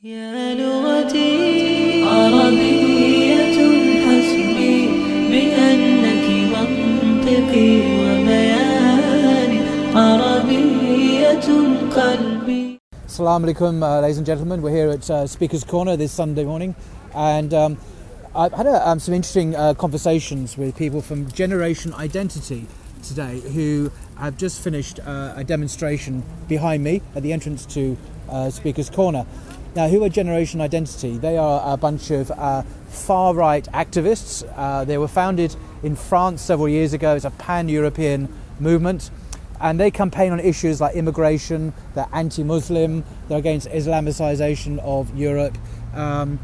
يا لغتي عربية حسبي بأنك منطقي وبياني عربية قلبي. Assalamu alaikum, ladies and gentlemen. We're here at Speaker's Corner this Sunday morning, and I've had some interesting conversations with people from Generation Identity today who have just finished a demonstration behind me at the entrance to Speaker's Corner. Now, who are Generation Identity? They are a bunch of far-right activists. They were founded in France several years ago. It's a pan-European movement. And they campaign on issues like immigration, they're anti-Muslim, they're against Islamicization of Europe. And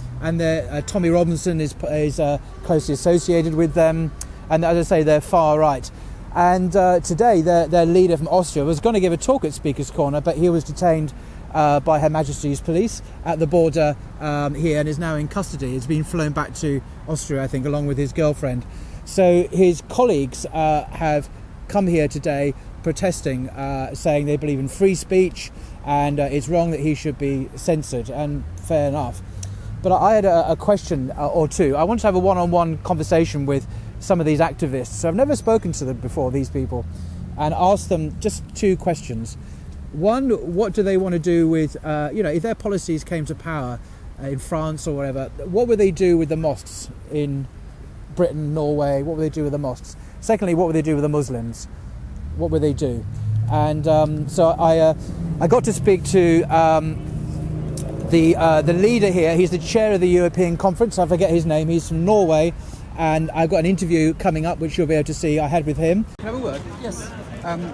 Tommy Robinson is closely associated with them. And as I say, they're far-right. And today, their leader from Austria was going to give a talk at Speaker's Corner, but he was detained by Her Majesty's police at the border here and is now in custody. He's been flown back to Austria, I think, along with his girlfriend. So his colleagues have come here today protesting, saying they believe in free speech and it's wrong that he should be censored, and fair enough. But I had a question or two. I wanted to have a one-on-one conversation with some of these activists. So I've never spoken to them before, these people, and asked them just two questions. One, what do they want to do with, if their policies came to power in France or whatever, what would they do with the mosques in Britain, Norway? What would they do with the mosques? Secondly, what would they do with the Muslims? What would they do? And so I got to speak to the leader here. He's the chair of the European Conference. I forget his name. He's from Norway. And I've got an interview coming up, which you'll be able to see I had with him. Can I have a word? Yes.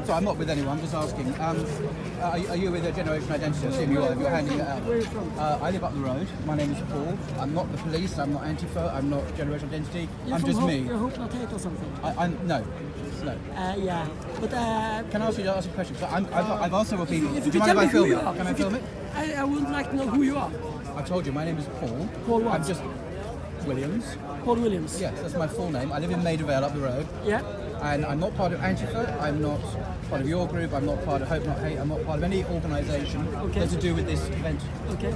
So I'm not with anyone, I'm just asking. Are you with a Generation Identity? I assume you are, if you're handing it out. Where are you from? I live up the road. My name is Paul. I'm not the police, I'm not Antifa, I'm not Generation Identity. You're I'm from just me. You're Hope Latate or something? No. Yeah. But Can I ask you to ask a question? So I've asked several people. if Do you you mind if I tell me film who you it? are. Can I film it? I would like to know who you are. I told you, my name is Paul. Paul what? I'm just Williams. Paul Williams. Yes, that's my full name. I live in Maida Vale up the road. Yeah. And I'm not part of Antifa, I'm not part of your group, I'm not part of Hope Not Hate, I'm not part of any organisation that's to do with this event today.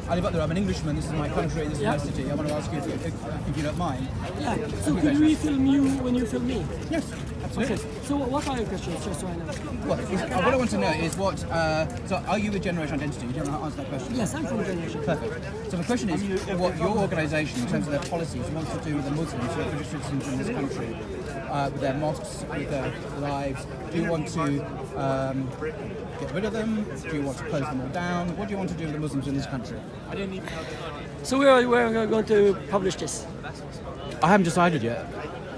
I live up there, I'm an Englishman, this is my country, this is my city. I want to ask you if you don't mind. Yeah, so could we film you when you film me? Yes, absolutely. Okay, so what are your questions, just so I know? Well, what I want to know is so are you a Generation Identity? You don't know how to answer that question? Yes, I'm from Generation. Perfect. So the question is what your organisation, in terms of their policies, wants to do with the Muslims who are British citizens in this country, with their mosques, with their lives. Do you want to get rid of them? Do you want to close them all down? What do you want to do with the Muslims in this country? So where are going to publish this? I haven't decided yet.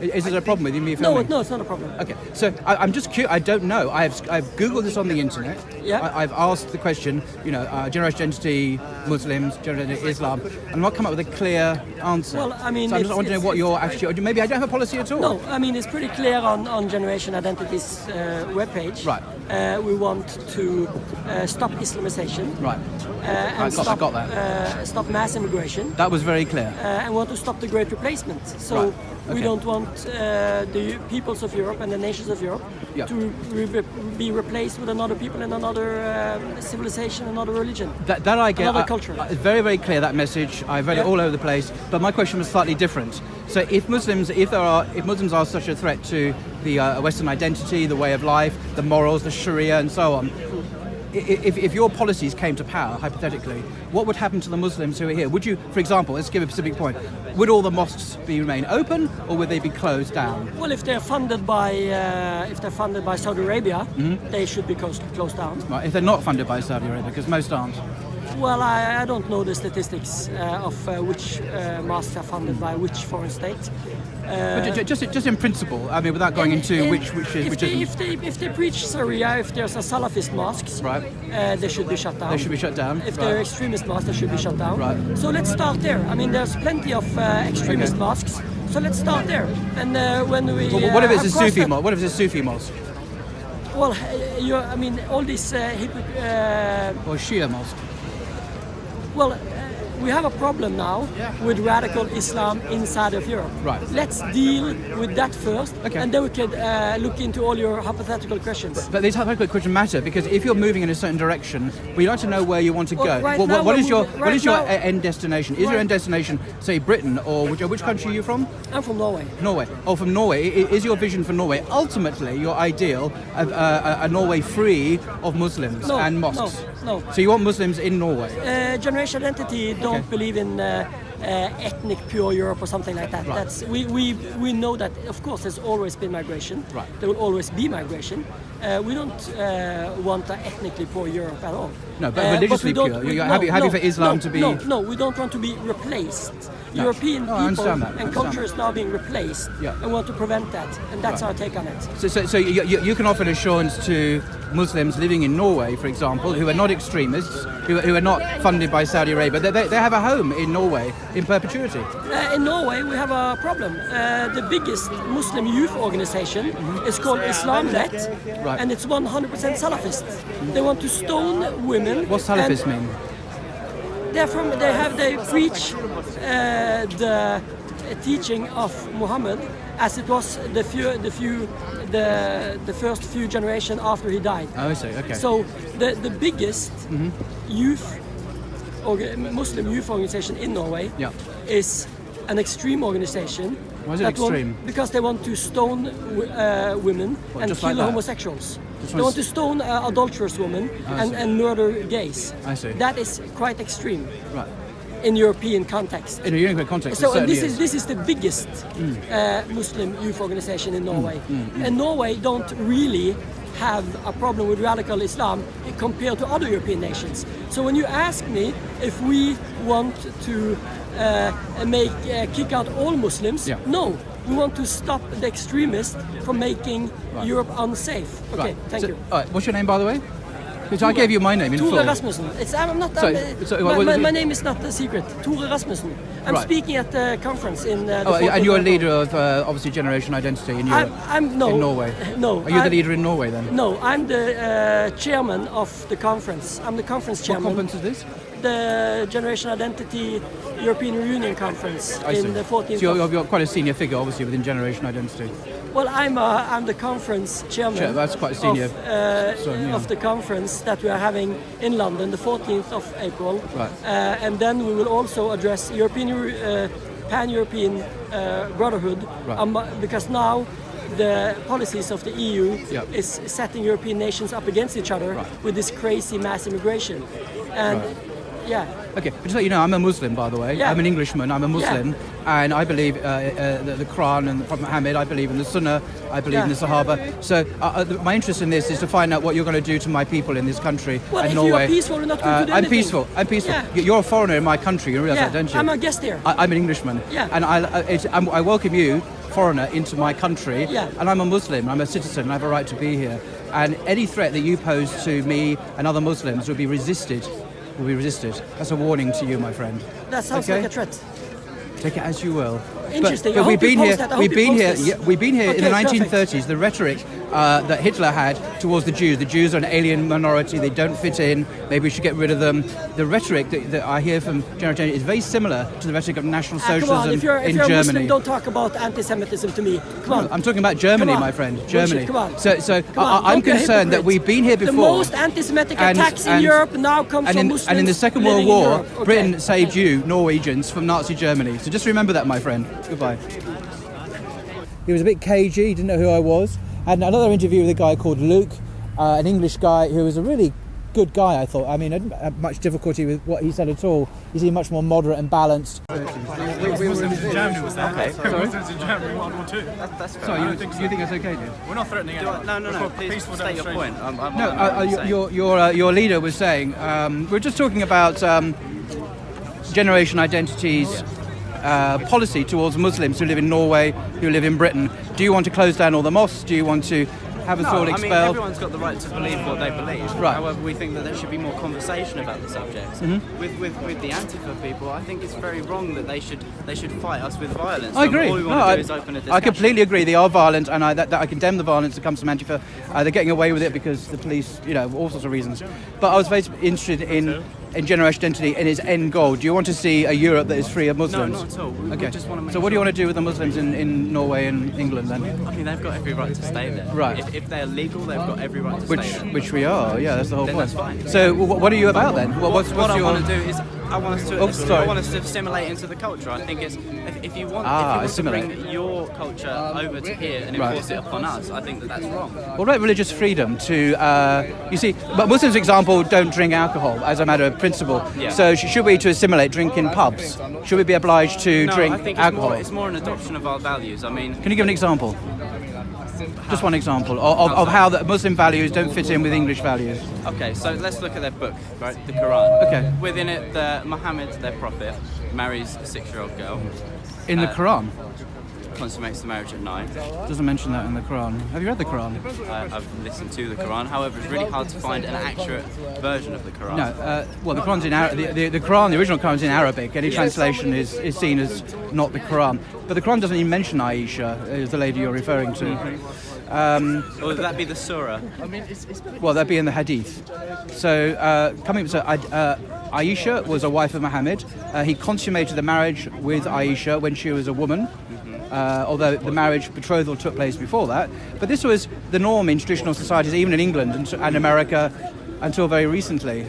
Is it a problem with you me filming? No, it's not a problem. Okay, so I'm just curious. I don't know. I've Googled this on the internet. Yeah. I've asked the question, Generation Identity, Muslims, Generation Identity, Islam, and I've not come up with a clear answer. Well, I mean, so I want to know what your actually. Maybe I don't have a policy at all. No, I mean, it's pretty clear on Generation Identity's webpage. Right. We want to stop Islamization. Right. And I got that. Stop mass immigration. That was very clear. And want to stop the Great Replacement. So Right. we Okay. don't want the peoples of Europe and the nations of Europe to be replaced with another people and another civilization, another religion. That I get. Another culture. It's very, very clear, that message. I've read it all over the place. But my question was slightly different. So if Muslims are such a threat to the Western identity, the way of life, the morals, the Sharia, and so on, if your policies came to power, hypothetically, what would happen to the Muslims who are here? Would you, for example, let's give a specific point, would all the mosques remain open, or would they be closed down? Well, if they're funded by Saudi Arabia, they should be closed down. Right, if they're not funded by Saudi Arabia, because most aren't. Well, I don't know the statistics of which mosques are funded by which foreign state. But just in principle, I mean, without going into which isn't. If they preach Sharia, if there's a Salafist mosques, Right. They should be shut down. They should be shut down. If Right. they're extremist mosques, they should be shut down. Right. So let's start there. I mean, there's plenty of extremist mosques. So let's start there. And when we Well, what if it's a have Sufi crossed mosque? What if it's a Sufi mosque? Well, I mean, all these Or Shia mosque? well, we have a problem now with radical Islam inside of Europe. Right. Let's deal with that first, Okay. and then we could look into all your hypothetical questions. But these hypothetical questions matter because if you're moving in a certain direction, we'd like to know where you want to go. Well, right What- now what we're is your moving- what is right your now- end destination? Is your end destination, say, Britain, or which country are you from? I'm from Norway. Norway. Oh, from Norway. Is your vision for Norway ultimately your ideal of a Norway free of Muslims No, and mosques? no. So you want Muslims in Norway? Generation Identity don't believe in ethnic pure Europe or something like that. Right. That's we know that of course there's always been migration. Right. There will always be migration. We don't want an ethnically poor Europe at all. No, but religiously we don't- pure. we- You're no, happy no, for Islam no, to be. No, we don't want to be replaced. No. European No, I people understand that. I and understand culture is now being replaced, Yeah. and want to prevent that, and that's Right. our take on it. So you can offer an assurance to Muslims living in Norway, for example, who are not extremists, who are not funded by Saudi Arabia. They have a home in Norway in perpetuity. In Norway, we have a problem. The biggest Muslim youth organization is called Islamnet, Right. and it's 100% Salafist. They want to stone women. What's Salafist and mean? They preach the teaching of Muhammad as it was the first few generation after he died. Oh, I see. Okay. So the biggest youth Muslim youth organization in Norway Yeah. is an extreme organization. Why is it that want- extreme? because they want to stone women What, and just kill like that? homosexuals. Just They want want to stone adulterous women I see. and murder gays. I see. That is quite extreme Right. in European context. In a European context, it So and certainly this is the biggest Muslim youth organization in Norway, and Norway don't really have a problem with radical Islam compared to other European nations. So when you ask me if we want to kick out all Muslims, Yeah. no, we want to stop the extremists from making Right. Europe unsafe. Okay, Right. thank So- you. All right. What's your name, by the way? Because I gave you my name in Tore full. Rasmussen. I'm not. Sorry, what is my it? name is not a secret. Tore Rasmussen. I'm Right. speaking at the conference in. The Oh, 14th and you're a of leader April. of obviously Generation Identity in Europe. I'm no. in Norway. No. Are you the I'm- leader in Norway then? No, I'm the chairman of the conference. I'm the conference What chairman. conference is this? The Generation Identity European Reunion Conference I see. in the 14th. So of- you're quite a senior figure, obviously, within Generation Identity. Well, I'm the conference chairman. Sure, that's quite senior. Yeah. Of the conference that we are having in London, the 14th of April. Right. And then we will also address pan-European brotherhood, Right. because now the policies of the EU Yep. is setting European nations up against each other Right. with this crazy mass immigration. And Right. yeah. Okay, but just to let you know, I'm a Muslim, by the way. Yeah. I'm an Englishman. I'm a Muslim, and I believe the Quran and the Prophet Muhammad. I believe in the Sunnah. I believe in the Sahaba. So my interest in this is to find out what you're going to do to my people in this country Well, and if Norway. you are peaceful, we're not going to do I'm anything. peaceful. I'm peaceful. Yeah. You're a foreigner in my country. You realise Yeah, that, don't you? I'm a guest here. I'm an Englishman. Yeah. And I welcome you, foreigner, into my country. Yeah. And I'm a Muslim. I'm a citizen. And I have a right to be here. And any threat that you pose to me and other Muslims will be resisted. Will be resisted. That's a warning to you, my friend. That sounds Okay. like a threat. Take it as you will. Interesting. I But hope we've been you here. post that. I We've hope you been here. post Yeah, this. we've been here in the Okay, perfect. 1930s. The rhetoric that Hitler had towards the Jews. The Jews are an alien minority. They don't fit in. Maybe we should get rid of them. The rhetoric that I hear from Generation is very similar to the rhetoric of National Socialism Come on, if you're in a Germany. Muslim, don't talk about anti-Semitism to me. Come on. I'm talking about Germany, Come on. my friend. Bullshit, Germany. come on. So Come on, I'm don't be a concerned that hypocrite. we've been here before. The most anti-Semitic attacks in Europe now come from Muslims. And in the Second World living in War, Europe. Okay. Britain saved you, Norwegians, from Nazi Germany. So just remember that, my friend. Goodbye. He was a bit cagey, he didn't know who I was. I had another interview with a guy called Luke, an English guy who was a really good guy, I thought. I mean, I didn't have much difficulty with what he said at all. He seemed much more moderate and balanced. Muslims in Germany was there. Okay, sorry? Muslims in Germany, World War II. That's fair. Sorry, you think that's okay, dude? We're not threatening anyone. No. Please Peaceful state your point. demonstration. No, your leader was saying, we're just talking about Generation Identity's policy towards Muslims who live in Norway, who live in Britain. Do you want to close down all the mosques? Do you want to have us all I mean, expelled? everyone's got the right to believe what they believe. Right. However, we think that there should be more conversation about the subjects. With the Antifa people, I think it's very wrong that they should fight us with violence. I agree. All we No, want to do is open a discussion. I completely agree. They are violent, and I condemn the violence that comes from Antifa. They're getting away with it because the police, all sorts of reasons. But I was very interested in in generation identity in its end goal? Do you want to see a Europe that is free of No, Muslims? not at all. We Okay. just want to make So what do you sure- want to do with the Muslims in Norway and England then? I mean, they've got every right to stay there. Right. If they're legal, they've got every right to stay there. Which we are. Yeah, that's the whole Then point. that's fine. So what are you about then? What's What I your... want to do is I want us to Oh, sorry. I want us to assimilate into the culture. I think it's if you want to assimilate. bring your culture over to here and Right. enforce it upon us, I think that's wrong. What about religious freedom to, you see, but Muslims, for example, don't drink alcohol as a matter of principle. Yeah. So should we to assimilate drink in pubs? Should we be obliged to No, drink I think alcohol? it's more an adoption of our values. I mean, Can you give an example? Just one example of how the Muslim values don't fit in with English values. okay, so let's look at their book, right? The Quran. Okay. Within it, Muhammad, their prophet, marries a 6-year-old girl, In the Quran? consummates the marriage at 9. Doesn't mention that in the Quran. Have you read the Quran? I've listened to the Quran. However, it's really hard to find an accurate version of the Quran. No. Well, the Quran's in the Quran. The original Quran's in Arabic. Any translation is seen as not the Quran. But the Quran doesn't even mention Aisha, as the lady you're referring to. Or would that be the surah? Well, that'd be in the Hadith. So, Aisha was a wife of Muhammad. He consummated the marriage with Aisha when she was a woman, although the marriage betrothal took place before that. But this was the norm in traditional societies, even in England and America, until very recently.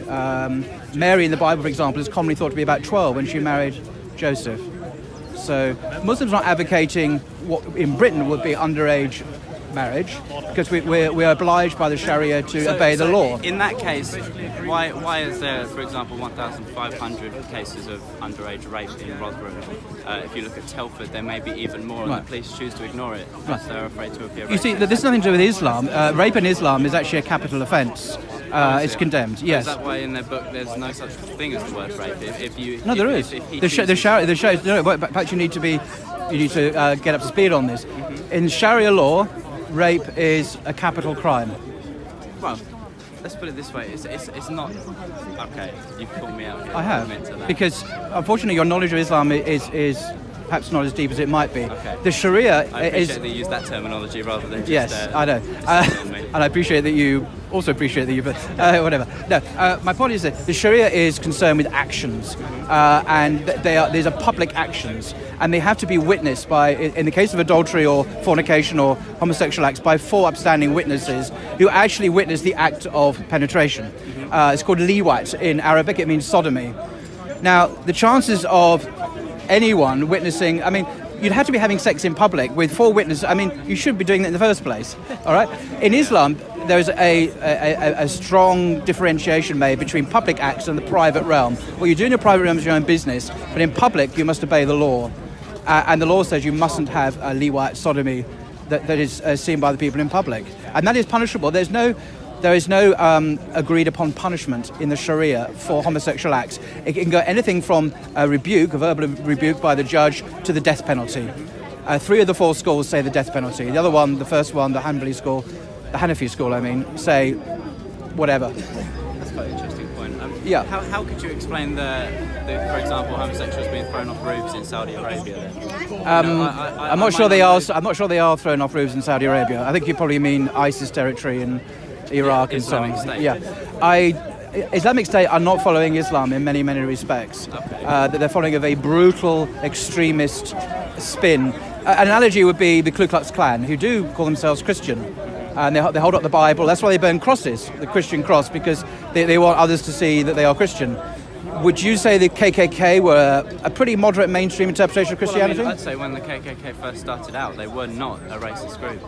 Mary in the Bible, for example, is commonly thought to be about 12 when she married Joseph. So Muslims are not advocating what in Britain would be underage marriage, because we're obliged by the Sharia to obey the law. In that case, why is there, for example, 1,500 cases of underage rape in Rotherham? If you look at Telford, there may be even more, and Right. the police choose to ignore it because they're afraid to appear. You see, this has nothing to do with Islam. Rape in Islam is actually a capital offence. It's condemned. Yes. Is that why in their book there's no such thing as the word rape? If you No, there is. The Sharia. No, but perhaps you need to get up to speed on this. In Sharia law, rape is a capital crime. Well, let's put it this way: it's not. Okay, you've called me out. Here. I I'll admit to have, that. because unfortunately your knowledge of Islam is perhaps not as deep as it might be. Okay. The Sharia I appreciate is. that you use that terminology rather than just. Yes, I know, on me. and I appreciate that you also appreciate that you. Whatever. No, my point is that the Sharia is concerned with actions, and these are public actions, and they have to be witnessed by, in the case of adultery or fornication or homosexual acts, by 4 upstanding witnesses who actually witness the act of penetration. It's called liwat in Arabic. It means sodomy. Now, the chances of anyone witnessing, I mean, you'd have to be having sex in public with 4 witnesses. I mean, you should be doing that in the first place. All right. In Islam, there is a strong differentiation made between public acts and the private realm. What you do in your private realm is your own business, but in public you must obey the law. And the law says you mustn't have a liwat, sodomy, that is seen by the people in public, and that is punishable. There is no agreed upon punishment in the Sharia for homosexual acts. It can go anything from a rebuke, a verbal rebuke by the judge, to the death penalty. 3 of the 4 schools say the death penalty. The other one, the first one, the Hanbali school, the Hanafi school, I mean, say whatever. That's quite an interesting point. Yeah. How could you explain for example, homosexuals being thrown off roofs in Saudi Arabia? Then? I'm not sure they are. I'm not sure they are thrown off roofs in Saudi Arabia. I think you probably mean ISIS territory in Iraq and so on. Islamic State. Yeah, Islamic State are not following Islam in many respects. That they're following a very brutal, extremist spin. An analogy would be the Ku Klux Klan, who do call themselves Christian. And they hold up the Bible. That's why they burn crosses, the Christian cross, because they want others to see that they are Christian. Would you say the KKK were a pretty moderate mainstream interpretation of Christianity? Well, I mean, I'd say when the KKK first started out, they were not a racist group.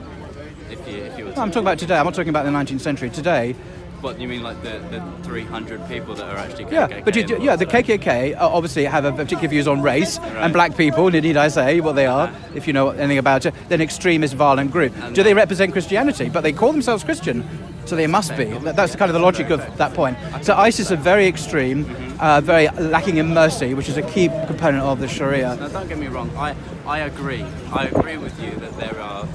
If you were No, I'm talking about today. I'm not talking about the 19th century. Today, what you mean, like the 300 people that are actually KKK? yeah, but the KKK obviously have a particular views on race and black people. Need I say what they are? If you know anything about it, they're an extremist, violent group. Do they represent Christianity? But they call themselves Christian, so they must be. That's kind of the logic of that point. So ISIS are very extreme, very lacking in mercy, which is a key component of the Sharia. Now, don't get me wrong. I agree. I agree with you that there are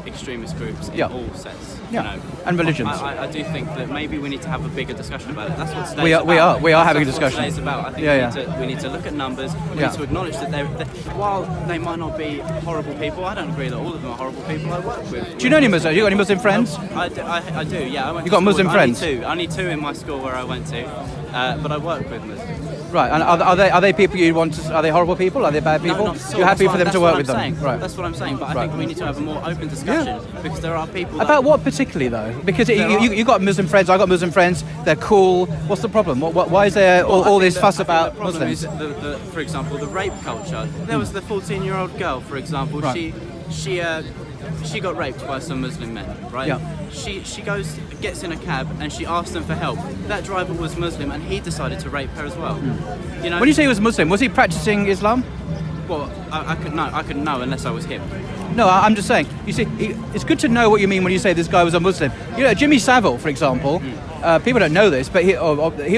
extremist groups in all sets. Yeah, You know. and religions. I do think that maybe we need to have a bigger discussion about it. That's what today's We are- about. we are having a That's what discussion. today's about. I think Yeah, we need to look at numbers. We Yeah. need to acknowledge that while they might not be horrible people, I don't agree that all of them are horrible people I work with. Do you know any Muslims? You got any Muslim friends? I do, yeah. I went You to got Muslim school- friends? Only two in my school where I went to. but I work with Muslims. Right, and are they people you want to? Are they horrible people? Are they bad people? No, not at all. You're happy That's for them what- to work that's with what them? I'm saying. Right. That's what I'm saying. But I Right. think we need to have a more open discussion because there are people that, About what particularly though? Because you got Muslim friends, I got Muslim friends. They're cool. What's the problem? Why is there all this fuss about the problem Muslims? is for example, the rape culture. There was the 14-year-old girl, for example. Right. She got raped by some Muslim men, right? Yeah. She gets in a cab and she asks them for help. That driver was Muslim and he decided to rape her as well. You know. When you say he was Muslim, was he practicing Islam? well, I couldn't know unless I was him. No, I'm just saying. You see, it's good to know what you mean when you say this guy was a Muslim. You know, Jimmy Savile, for example. People don't know this, but he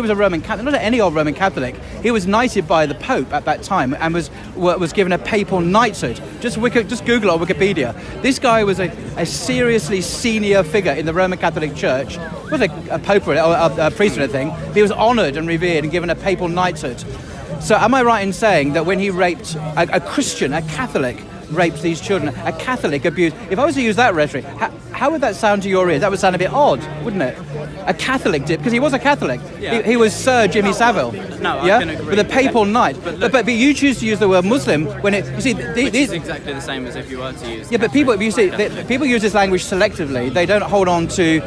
was a Roman Catholic, not any old Roman Catholic. He was knighted by the Pope at that time and was given a papal knighthood. Just Google it on Wikipedia. This guy was a seriously senior figure in the Roman Catholic Church. He was a pope or a priest or anything. He was honoured and revered and given a papal knighthood. So am I right in saying that when he raped a Christian, a Catholic, raped these children, a Catholic abused... If I was to use that rhetoric, how would that sound to your ears? That would sound a bit odd, wouldn't it? A Catholic did, because he was a Catholic. Yeah. He was Sir Jimmy Savile. No, I can agree. With a papal knight. But you choose to use the word Muslim when it... You see, Which is exactly the same as if you were to use... Yeah, but people use this language selectively. They don't hold on to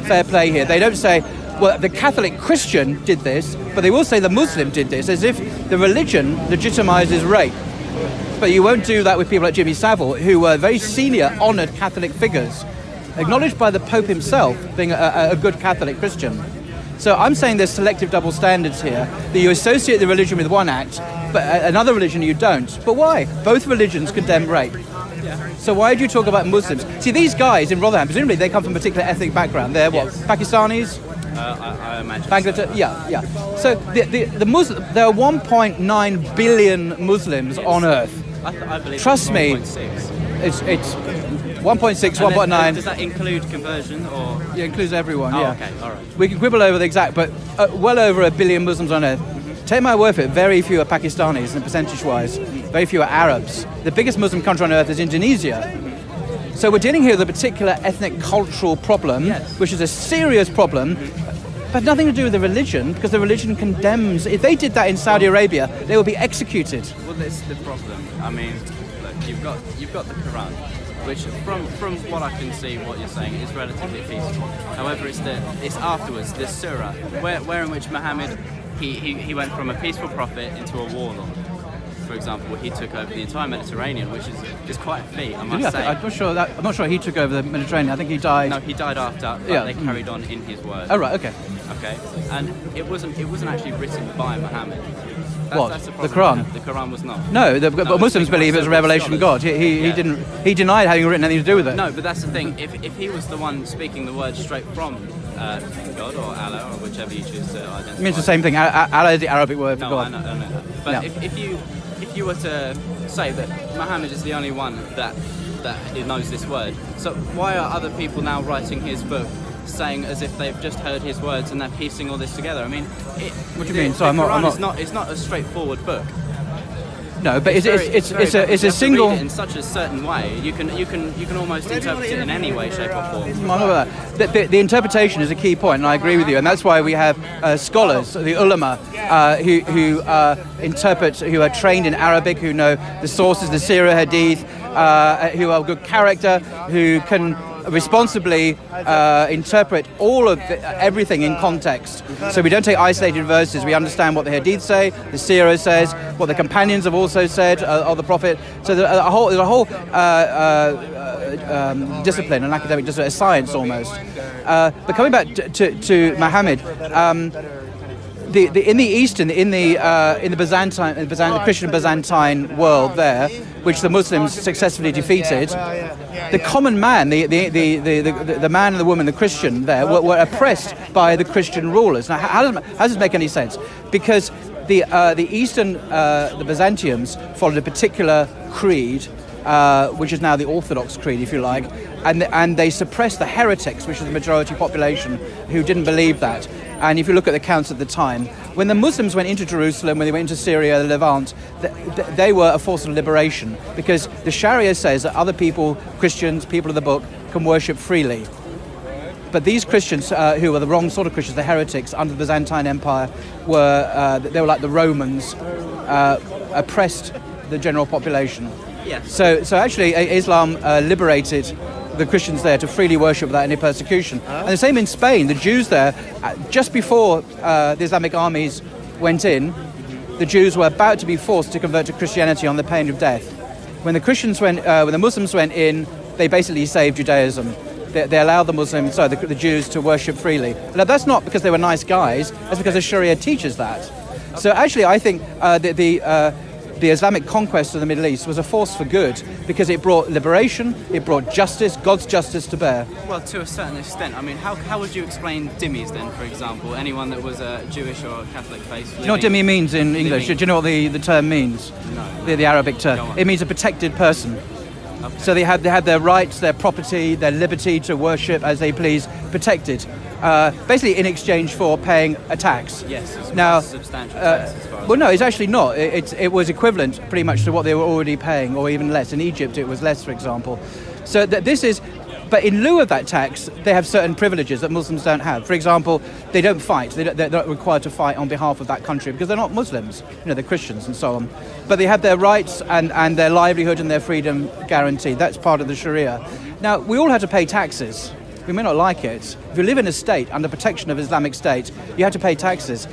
fair play here. They don't say, well, the Catholic Christian did this, but they will say the Muslim did this, as if the religion legitimizes rape. But you won't do that with people like Jimmy Savile, who were very senior, honoured Catholic figures, acknowledged by the Pope himself, being a good Catholic Christian. So I'm saying there's selective double standards here, that you associate the religion with one act, but another religion you don't. But why? Both religions condemn rape. So why do you talk about Muslims? See, these guys in Rotherham, presumably they come from a particular ethnic background. They're what, Pakistanis? I imagine. Bangladesh, yeah. So the Muslim, there are 1.9 billion Muslims on Earth. I believe Trust me, 1.6. it's 1.6, 1.9. Does that include conversion or? Yeah, includes everyone. Oh, yeah. okay, all right. We can quibble over the exact, but well over 1 billion Muslims on Earth. Take my word for it, very few are Pakistanis, and percentage-wise, very few are Arabs. The biggest Muslim country on Earth is Indonesia. So we're dealing here with a particular ethnic cultural problem, Yes. which is a serious problem, but nothing to do with the religion, because the religion condemns. If they did that in Saudi Arabia, they would be executed. Well, this is the problem. I mean, look, you've got the Quran, which from what I can see, what you're saying is relatively peaceful. However, it's afterwards this surah where in which Muhammad he went from a peaceful prophet into a warlord. For example, he took over the entire Mediterranean, which is quite a feat, I must say. I'm not sure he took over the Mediterranean. I think he died. No, he died after, but Yeah. they carried on in his word. Oh right, okay. Okay, and it wasn't actually written by Muhammad. What? That's the The problem. Quran? The Quran was not. No, but it's Muslims written by believe it was a several revelation of God. scholars. He Yeah. didn't. He denied having written anything to do with it. No, but that's the thing. If he was the one speaking the words straight from God or Allah or whichever you choose to identify. It means the same thing. Allah is the Arabic word for No, God. I know that. But Yeah. if you were to say that Muhammad is the only one that knows this word, so why are other people now writing his book saying as if they've just heard his words and they're piecing all this together? I mean, What do you mean? So I'm not- It's not a straightforwoard book. No, but it's You a have to single. read it in such a certain way. You can almost interpret it in any way, shape, or form. I know that. The interpretation is a key point, and I agree with you, and that's why we have scholars, the ulama, who interpret, who are trained in Arabic, who know the sources, the Sirah Hadith, who are good character, who can responsibly interpret all of everything in context. So we don't take isolated verses. We understand what the Hadith say, the Sirah says, what the companions have also said of the Prophet. So there's a whole discipline, an academic discipline, a science almost. But coming back to Muhammad. In the East, in the Byzantine, the Christian Byzantine world there, which the Muslims successfully defeated, the common man, the man and the woman, the Christian there, were oppressed by the Christian rulers. Now, how does this make any sense? Because the Eastern, the Byzantiums followed a particular creed, which is now the Orthodox creed, if you like, and they suppressed the heretics, which is the majority population, who didn't believe that. And if you look at the accounts at the time, when the Muslims went into Jerusalem, when they went into Syria, the Levant, they were a force of liberation, because the Sharia says that other people, Christians, people of the book, can worship freely. But these Christians, who were the wrong sort of Christians, the heretics under the Byzantine Empire, they were like the Romans, oppressed the general population. Yes. So actually, Islam liberated the Christians there to freely worship without any persecution. And the same in Spain. The Jews there, just before the Islamic armies went in, the Jews were about to be forced to convert to Christianity on the pain of death. When the Muslims went in, they basically saved Judaism. They allowed the Jews to worship freely. Now, that's not because they were nice guys. That's because the Sharia teaches that. So actually, I think the Islamic conquest of the Middle East was a force for good because it brought liberation, it brought justice, God's justice to bear. Well, to a certain extent. I mean, how would you explain dhimmis then, for example? Anyone that was a Jewish or Catholic faith? Do you know what dhimmi means in English? Do you know what the term means? No. The Arabic term. It means a protected person. Okay. So they had their rights, their property, their liberty to worship as they please protected, basically in exchange for paying a tax. Yes, it's now, substantial tax as far as well, no, it's actually not. It was equivalent pretty much to what they were already paying, or even less. In Egypt, it was less, for example. So this is. But in lieu of that tax, they have certain privileges that Muslims don't have. For example, they don't fight. They're not required to fight on behalf of that country because they're not Muslims. They're Christians and so on. But they have their rights and their livelihood and their freedom guaranteed. That's part of the Sharia. Now, we all have to pay taxes. We may not like it. If you live in a state under protection of Islamic State, you have to pay taxes.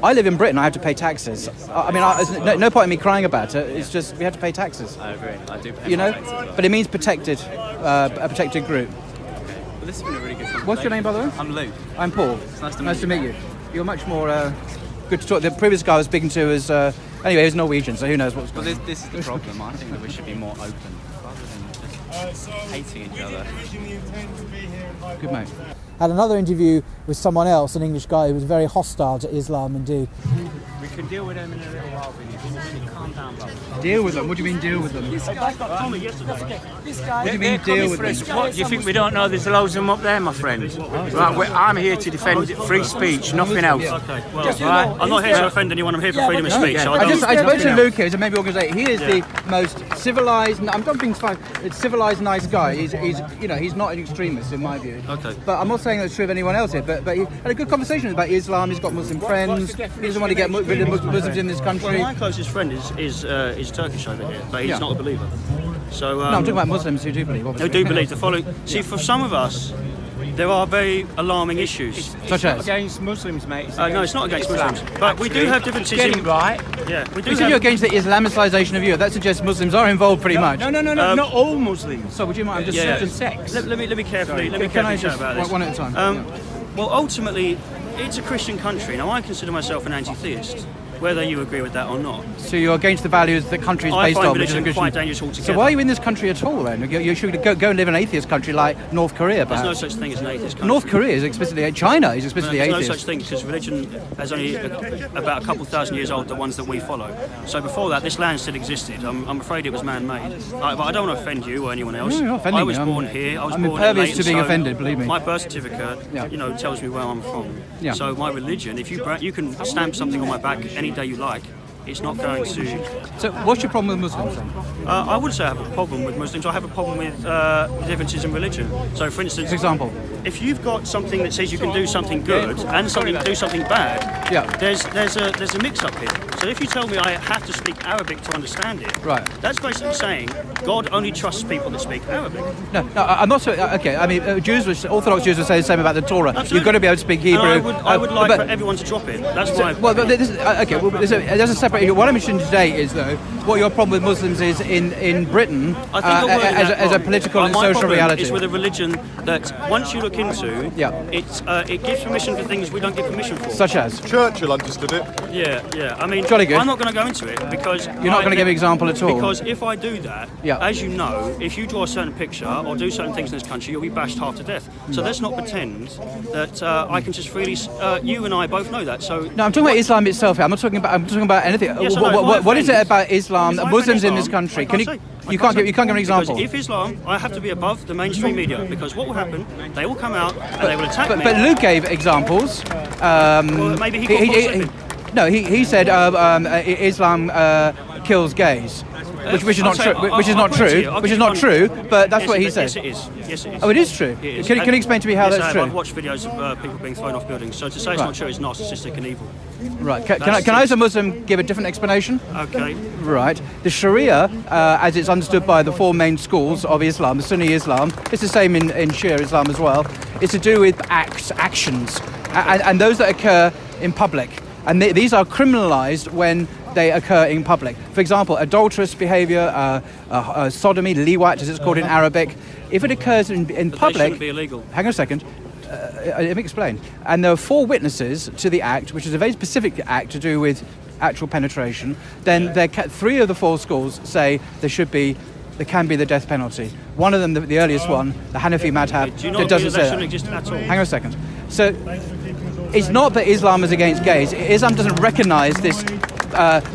I live in Britain, I have to pay taxes. I mean, there's no point in me crying about it. It's just we have to pay taxes. I agree. I do pay my taxes as well. But it means protected, a protected group. Well, this has been a really good conversation. What's your name, by the way? I'm Luke. I'm Paul. It's nice to meet you. You're much more good to talk. The previous guy I was speaking to was anyway, he was Norwegian, so who knows what's going on. Well, this is the problem. I think that we should be more open rather than just hating each other. Good mate. Had another interview with someone else, an English guy who was very hostile to Islam indeed. We can deal with them in a little while, Vinny. Calm down, bro. Deal with them? What do you mean deal with them? This guy, this guy. What do you mean deal with them? What, you think we don't know there's loads of them up there, my friend? Right, I'm here to defend free speech, nothing else. Just Right? I'm not here to offend anyone. I'm here for freedom of speech. So I spoke to else. Luke here, so maybe organisate. He is the most civilised. I'm not being fine. It's civilised, nice guy. He's not an extremist in my view. Okay. But I'm not saying that's true of anyone else here. But he had a good conversation about Islam. He's got Muslim friends. He doesn't want to get rid of Muslims in this country. Well, my closest friend is Turkish over here, but he's not a believer. So No, I'm talking about Muslims who do believe. who Obviously. do believe the following. See, for some of us, there are very alarming issues. Such as. Against Muslims, mate. No, it's not against Muslims, but we do have differences Get in. it right. Yeah, we do. You said you're against the Islamicisation of Europe. That suggests Muslims are involved pretty much. No, not all Muslims. So would you mind just Yeah. Certain sects. Let me carefully Can I chat just about this. one at a time? Yeah. Well, ultimately, it's a Christian country. Now, I consider myself an anti-theist, whether you agree with that or not. So you're against the values the country is I based find on, which is a religion Christian. quite dangerous altogether. So why are you in this country at all then? You should go and live in an atheist country like North Korea, There's perhaps. no such thing as an atheist country. North Korea is explicitly China is explicitly There's no atheist. such thing because religion is only about a couple thousand years old, the ones that we follow. So before that, this land still existed. I'm afraid it was man-made. But I don't want to offend you or anyone else. No, you're not offending I was me. born here. I was I'm born impervious in to being Leighton, so offended, believe me. My birth certificate, Yeah. tells me where I'm from. Yeah. So my religion, if you can stamp something on my back any day you like, it's not going to. So what's your problem with Muslims then? I would say I have a problem with Muslims. I have a problem with differences in religion. So, for instance, For example? if you've got something that says you can do something good and do something bad, Yeah. there's a mix-up here. So if you tell me I have to speak Arabic to understand it, Right. that's basically saying God only trusts people that speak Arabic. No, I'm not so. Okay, I mean, Orthodox Jews would say the same about the Torah. Absolutely. You've got to be able to speak Hebrew. And I would like but- for everyone to drop it. That's my. Well, but this, okay. Well, there's a separate. What I'm interested in today is though what your problem with Muslims is in Britain I think you're wording that as a wrong. political and My social problem reality. is with a religion that once you look into, Yeah. it gives permission for things we don't give permission for. Such as. Churchill understood it. Yeah. I mean, Jolly good. I'm not going to go into it because You're not going to give an example at all. Because if I do that, Yeah. as you know, if you draw a certain picture or do certain things in this country, you'll be bashed half to death. So let's not pretend that I can just freely. You and I both know that. So No, I'm talking about Islam itself. I'm talking about anything. Yes, I know, What is it offend- about Islam, if I Muslims offend in this Islam, country? I Can say. you can't give an example? Because if Islam, I have to be above the mainstream media because what will happen? They will come out and they will attack me. But Luke gave examples. Well, maybe he got caught slipping. No, he said Islam kills gays, which is not true. Which is I'll not put it to true. you. I'll Which give is you not one- true. But that's Yes, what he yes, says. it is. Yes, it is. Oh, it is true. It is. Can you explain to me how Yes, that's I have. true? I've watched videos of people being thrown off buildings. So to say it's Right. not true is narcissistic and evil. Right. Can I, as a Muslim, give a different explanation? Okay. Right. The Sharia, as it's understood by the four main schools of Islam, the Sunni Islam, it's the same in Shia Islam as well. It's to do with actions, and those that occur in public. And these are criminalized when they occur in public. For example, adulterous behavior, sodomy, liwat, as it's called in Arabic. If it occurs in But they public, shouldn't be illegal. hang on a second. Let me explain. And there are 4 witnesses to the act, which is a very specific act to do with actual penetration. Then 3 of the 4 schools say there can be the death penalty. One of them, the earliest one, the Hanafi madhab, Do you not doesn't agree that say shouldn't that. exist at all? Hang on a second. So it's not that Islam is against gays. Islam doesn't recognize this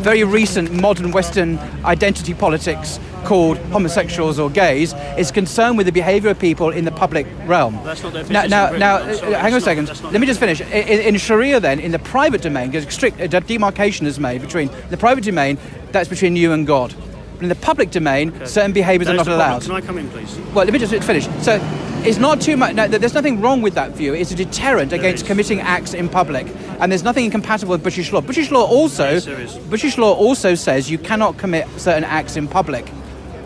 very recent modern Western identity politics called homosexuals or gays. It's concerned with the behavior of people in the public realm. That's not their Now, business. now, in now Britain. I'm sorry, hang on a that's second. not- that's not Let me just finish. In Sharia, then, in the private domain, there's strict demarcation is made between the private domain. That's between you and God. But in the public domain, certain behaviors are There's not the problem. allowed. Can I come in, please? Well, let me just finish. So, it's not too much. No, there's nothing wrong with that view. It's a deterrent against is. committing acts in public, and there's nothing incompatible with British law. British law also, Yes, there is. British law also says you cannot commit certain acts in public,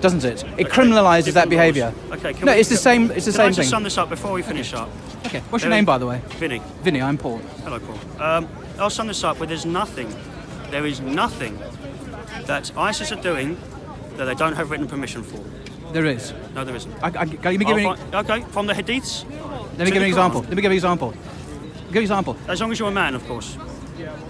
doesn't it? It criminalises that Different behaviour. laws. Okay. Can No, we- it's the same. It's the Can I same just thing. sum this up before we finish up? Okay. What's your There name, is- by the way? Vinny. Vinny. I'm Paul. Hello, Paul. I'll sum this up with there is nothing that ISIS are doing that they don't have written permission for. There is. No, there isn't. Can you give me? Okay, from the hadiths. Let me give an example. Let me give an example. Give an example. As long as you're a man, of course.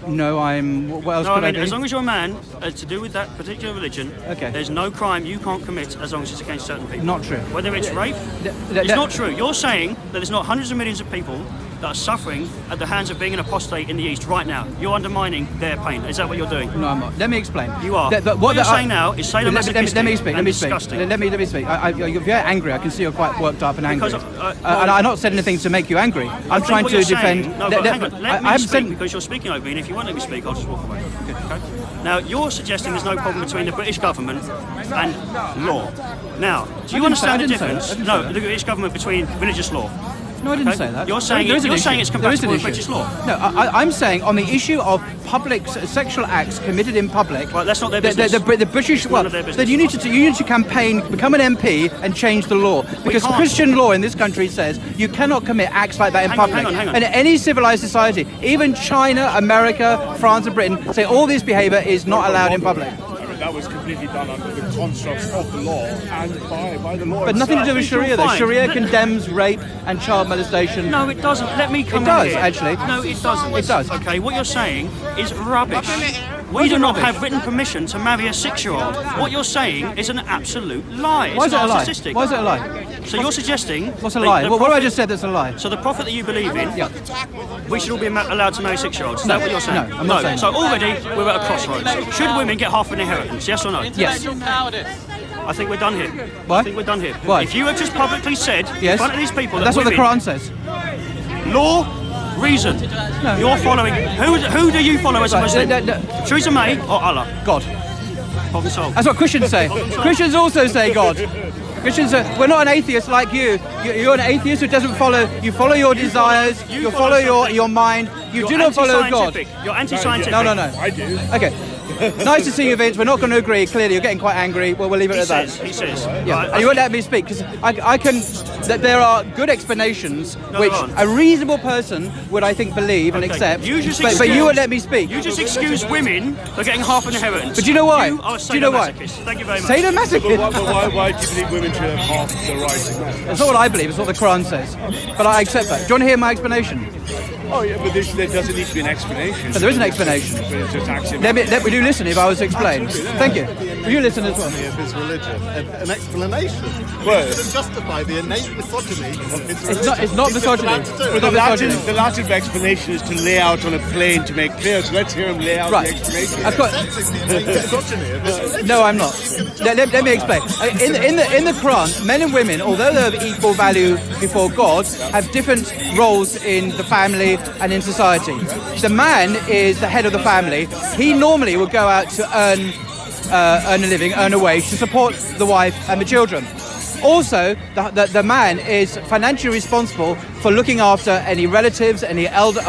No, I'm. What else No, I could I mean, be? as long as you're a man, to do with that particular religion, Okay. there's no crime you can't commit as long as it's against certain people. Not true. Whether it's rape, th- it's not true. You're saying that there's not hundreds of millions of people that are suffering at the hands of being an apostate in the East right now. You're undermining their pain. Is that what you're doing? No, I'm not. Let me explain. You are. What What you're the- saying now is sadomasochistic let me speak. Let and me speak. disgusting. Let me speak. You're very angry. I can see you're quite worked up and angry. Because, and I've not said anything to make you angry. I'm I think trying what to you're defend. saying- No, but hang on. Let me haven't speak said. because you're speaking over me, and if you won't let me speak, I'll just walk away. Okay? Now, you're suggesting there's no problem between the British government and law. Now, do you understand the I didn't say difference? that. I didn't No, say that. the British government between religious law. No, I didn't Okay? say that. You're saying There is an you're issue. saying it's There is an compatible with issue. British law. No, I'm saying on the issue of public sexual acts committed in public. Right, that's not their the- business. The British. None Well, of their then business. you need to campaign, become an MP, and change the law because can't. Christian law in this country says you cannot commit acts like that in Hang on, public. hang on. And any civilized society, even China, America, France, and Britain, say all this behaviour is not allowed in public. That was completely done under the constructs of the law and by the law. But nothing to do with I think Sharia, you're though. fine. Sharia Let- condemns rape and child molestation. No, it doesn't. Let me come It does, in here. actually. No, it doesn't. It does. Okay, what you're saying is rubbish. Why We is do it not rubbish? have written permission to marry a 6-year-old. What you're saying is an absolute lie. Why is It's it a lie? narcissistic. Why is it a lie? So you're suggesting... What's a that lie? the What have I prophet- just said that's a lie? So the prophet that you believe in, Yeah. we should all be allowed to marry 6-year-olds. Is No, that what you're saying? no, I'm not saying So that. already we're at a crossroads. Should women get half an inheritance? Yes or no? Yes. I think we're done here. Why? I think we're done here. Why? If you have just publicly said in Yes. front of these people that That's what the women- Quran says. Law, reason. You're following. Who do you follow as a Right, Muslim? no. Theresa May or Allah? God. Problem solved. That's what Christians say. Christians also say God. Christians say, we're not an atheist like you. You're an atheist who doesn't follow, you follow your desires, you follow your mind, you You're do not follow God. anti-scientific. You're anti-scientific. No. I do. Okay. Nice to see you, Vince. We're not going to agree. Clearly, you're getting quite angry. Well, we'll leave it He at that. says. He says. Yeah, Right, and you won't let me speak because I can. That there are good explanations No, which there aren't. a reasonable person would, I think, believe and Okay, accept. you just but you excuse- won't let me speak. You just excuse women for getting half an inheritance. But do you know why? You are a Do you know why? sadomasochist. Thank you very much. Sadomasochist. But why do you believe women should have half the rights of men? That's not what I believe. It's what the Quran says. But I accept that. Do you want to hear my explanation? Oh, yeah, but there doesn't need to be an explanation. But there is an explanation. But it's just axiomatic. Let me do listen if I was to explain. Thank you. Will you listen as well? Of his religion, an explanation. Well- It doesn't justify the innate misogyny of his religion. It's not He's just misogyny. allowed to do it. It's not misogyny. The Latin explanation is to lay out on a plane to make clear. So let's hear him lay out Right. the explanation. I've got, Accepting the innate misogyny of his religion. no, I'm not. Let me explain. In the Quran, men and women, although they're of equal value before God, have different roles in the family and in society. The man is the head of the family. He normally will go out to earn earn a living, earn a wage to support the wife and the children. Also, the man is financially responsible for looking after any relatives, any other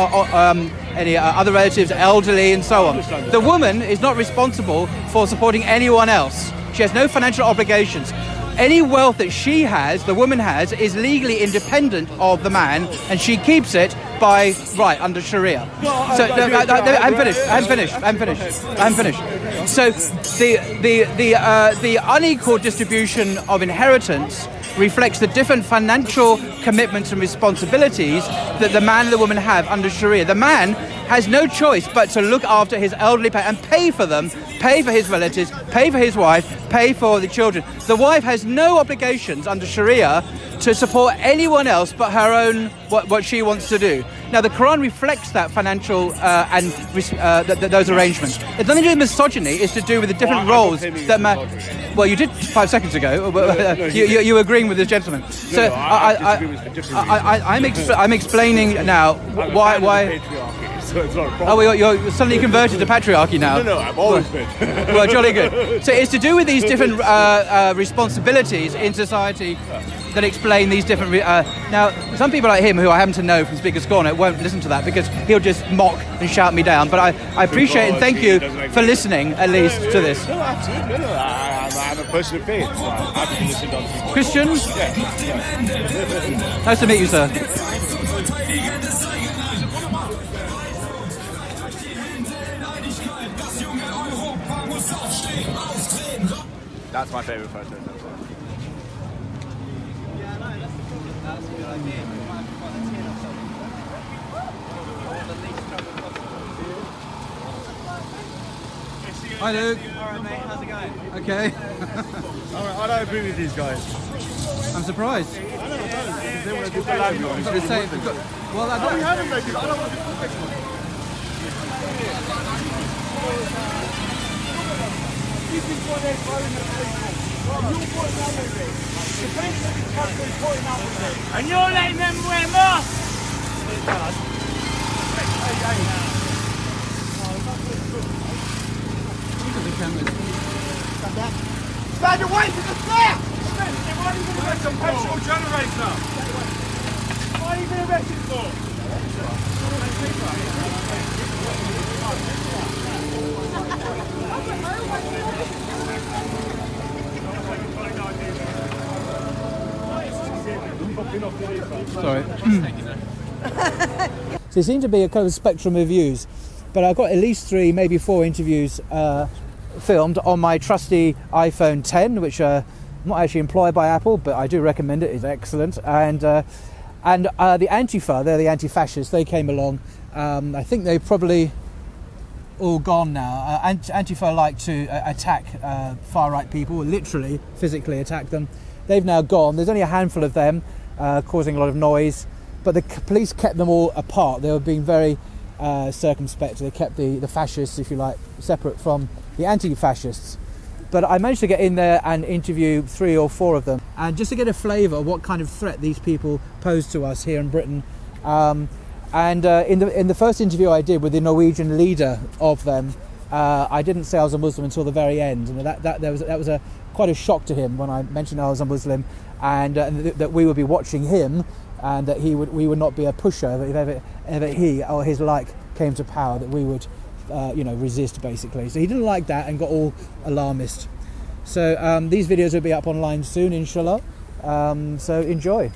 relatives, elderly, and so on. The woman is not responsible for supporting anyone else. She has no financial obligations. Any wealth that she has, the woman has, is legally independent of the man, and she keeps it by right under Sharia. So I'm finished. So the unequal distribution of inheritance reflects the different financial commitments and responsibilities that the man and the woman have under Sharia. The man has no choice but to look after his elderly and pay for them, pay for his relatives, pay for his wife, pay for the children. The wife has no obligations under Sharia to support anyone else but her own, what she wants to do. Now, the Quran reflects that financial and those arrangements. It's nothing to do with misogyny. It's to do with the different roles that man. Well, you did 5 seconds ago. You were agreeing with this gentleman. So I'm explaining now why. So it's not a problem. Oh, well, you're suddenly converted to patriarchy now. No, I've always been. Well, jolly good. So it's to do with these different responsibilities in society that explain these different... now, some people like him, who I happen to know from Speaker's Corner, won't listen to that because he'll just mock and shout me down. But I appreciate and thank you for listening, at least, to this. No, absolutely. No, I'm a person of faith, so I'm happy to listen to other people. Christian? Yeah. Nice to meet you, sir. That's my favourite photo. Hi, Luke. Alright, mate, how's it going? Okay. I don't agree with these guys. I'm surprised. They want to do the live Well, I don't have them, I don't want to do And you're letting them wear masks! Stand away from the flare! Why are you going to arrest some petrol generator? Why are you being arrested for? Sorry. So there seems to be a kind of spectrum of views, but I've got at least 3, maybe 4 interviews filmed on my trusty iPhone 10, which I'm not actually employed by Apple, but I do recommend it. It's excellent. And the Antifa, they're the anti-fascists. They came along. I think they've probably all gone now. Antifa like to attack far-right people, literally, physically attack them. They've now gone. There's only a handful of them, causing a lot of noise, but the police kept them all apart. They were being very circumspect. They kept the fascists, if you like, separate from the anti-fascists. But I managed to get in there and interview 3 or 4 of them, and just to get a flavour of what kind of threat these people pose to us here in Britain. In the first interview I did with the Norwegian leader of them, I didn't say I was a Muslim until the very end, and that was quite a shock to him when I mentioned I was a Muslim, and that we would be watching him, and that we would not be a pushover if ever he or his like came to power, that we would resist, basically. So he didn't like that and got all alarmist. So these videos will be up online soon, inshallah. So enjoy.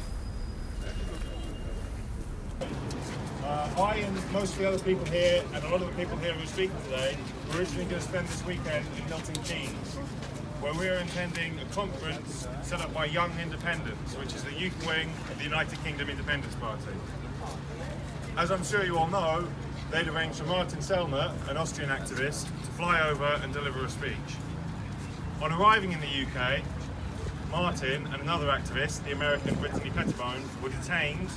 I and most of the other people here, and a lot of the people here who are speaking today, were originally going to spend this weekend in Milton Keynes, where we are attending a conference set up by Young Independents, which is the youth wing of the United Kingdom Independence Party. As I'm sure you all know, they'd arranged for Martin Selma, an Austrian activist, to fly over and deliver a speech. On arriving in the UK, Martin and another activist, the American Brittany Pettibone, were detained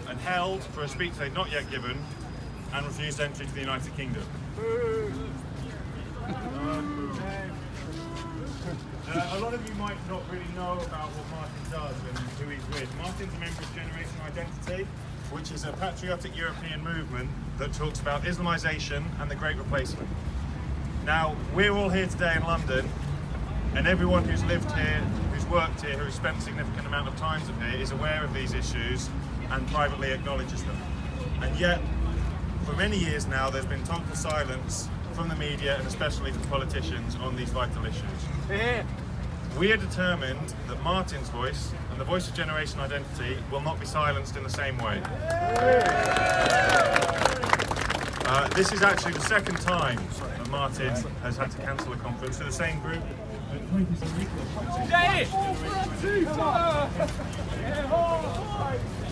and held for a speech they'd not yet given and refused entry to the United Kingdom. A lot of you might not really know about what Martin does and who he's with. Martin's a member of Generation Identity, which is a patriotic European movement that talks about Islamisation and the Great Replacement. Now, we're all here today in London, and everyone who's lived here, who's worked here, who's spent a significant amount of time here is aware of these issues and privately acknowledges them. And yet, for many years now, there's been total silence from the media and especially from politicians on these vital issues. We are determined that Martin's voice and the voice of generation identity will not be silenced in the same way. This is actually the second time that Martin has had to cancel a conference to the same group.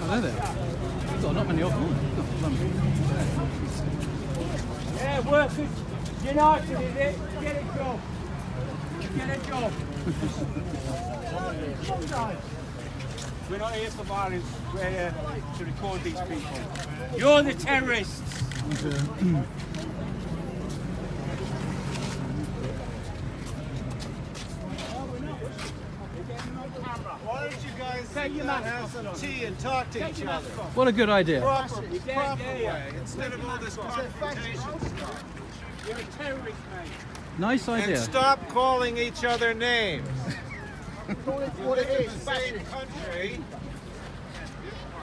Oh, there they are. Well, not many of them. Yeah, workers united, is it? Get a job. Get a job. We're not here for violence, we're here to record these people. You're the terrorists! Why don't you guys have some tea and talk to each other? What a good idea. Proper way, instead of all this confrontation stuff. You're a terrorist, mate. Nice idea. And stop calling each other names. You live in the same country.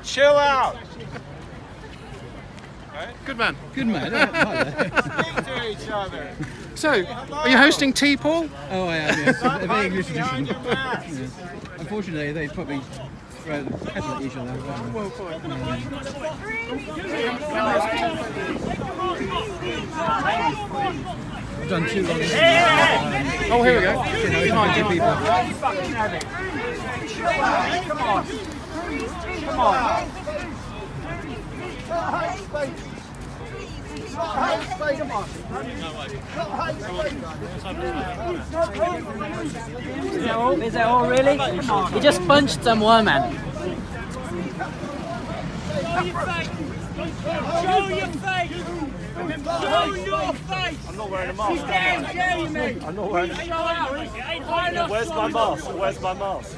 Chill out. Good man. Good man. Speak to each other. So, are you hosting tea, Paul? Oh, I am, yes. Stop A very English hiding behind tradition. your mask. Yes. Unfortunately, they probably throw the kettle at each other. We've done too long. Oh, here we go. People. Come on. Come on. Is that all really? He just punched someone, man. Show your face! Show your face! I'm not wearing a mask. She's damn Jamie! I'm not wearing a mask. Where's my mask? Where's my mask?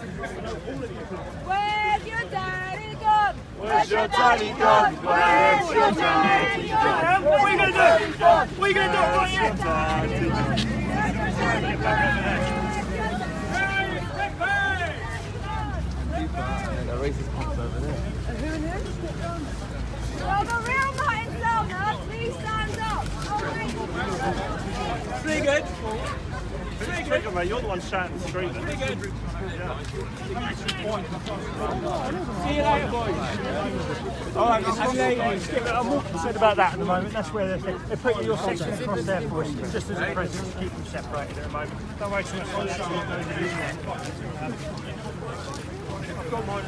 Where's your daddy gone? Where's your daddy gone? Where's your daddy gone? What are you going to do? What are you going to do right here? Well, the real Martin Selma, please stand up. Pretty good. Pretty good, mate. You're the one shouting and screaming. Pretty good. See you later, boys. All right, I'm more concerned about that at the moment. That's where they're putting your section across there for us, just as a present to keep them separated at the moment. Don't worry too much about that. I've got my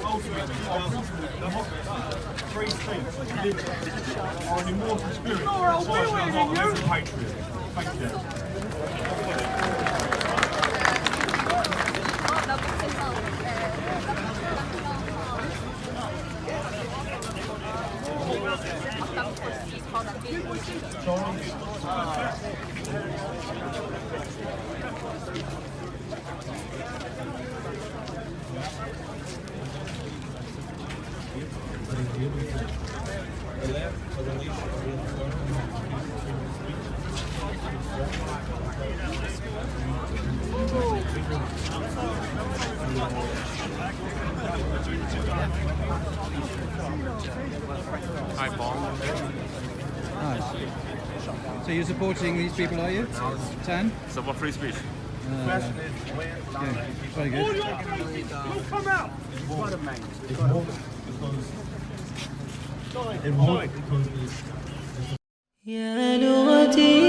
ultimately, free speech are an immortal spirit inside the heart of every patriot. Thank you. Hi, Paul. Nice. So you're supporting these people, are you? Tan? Support free speech. Yeah. Very good. Come out! يا لغتي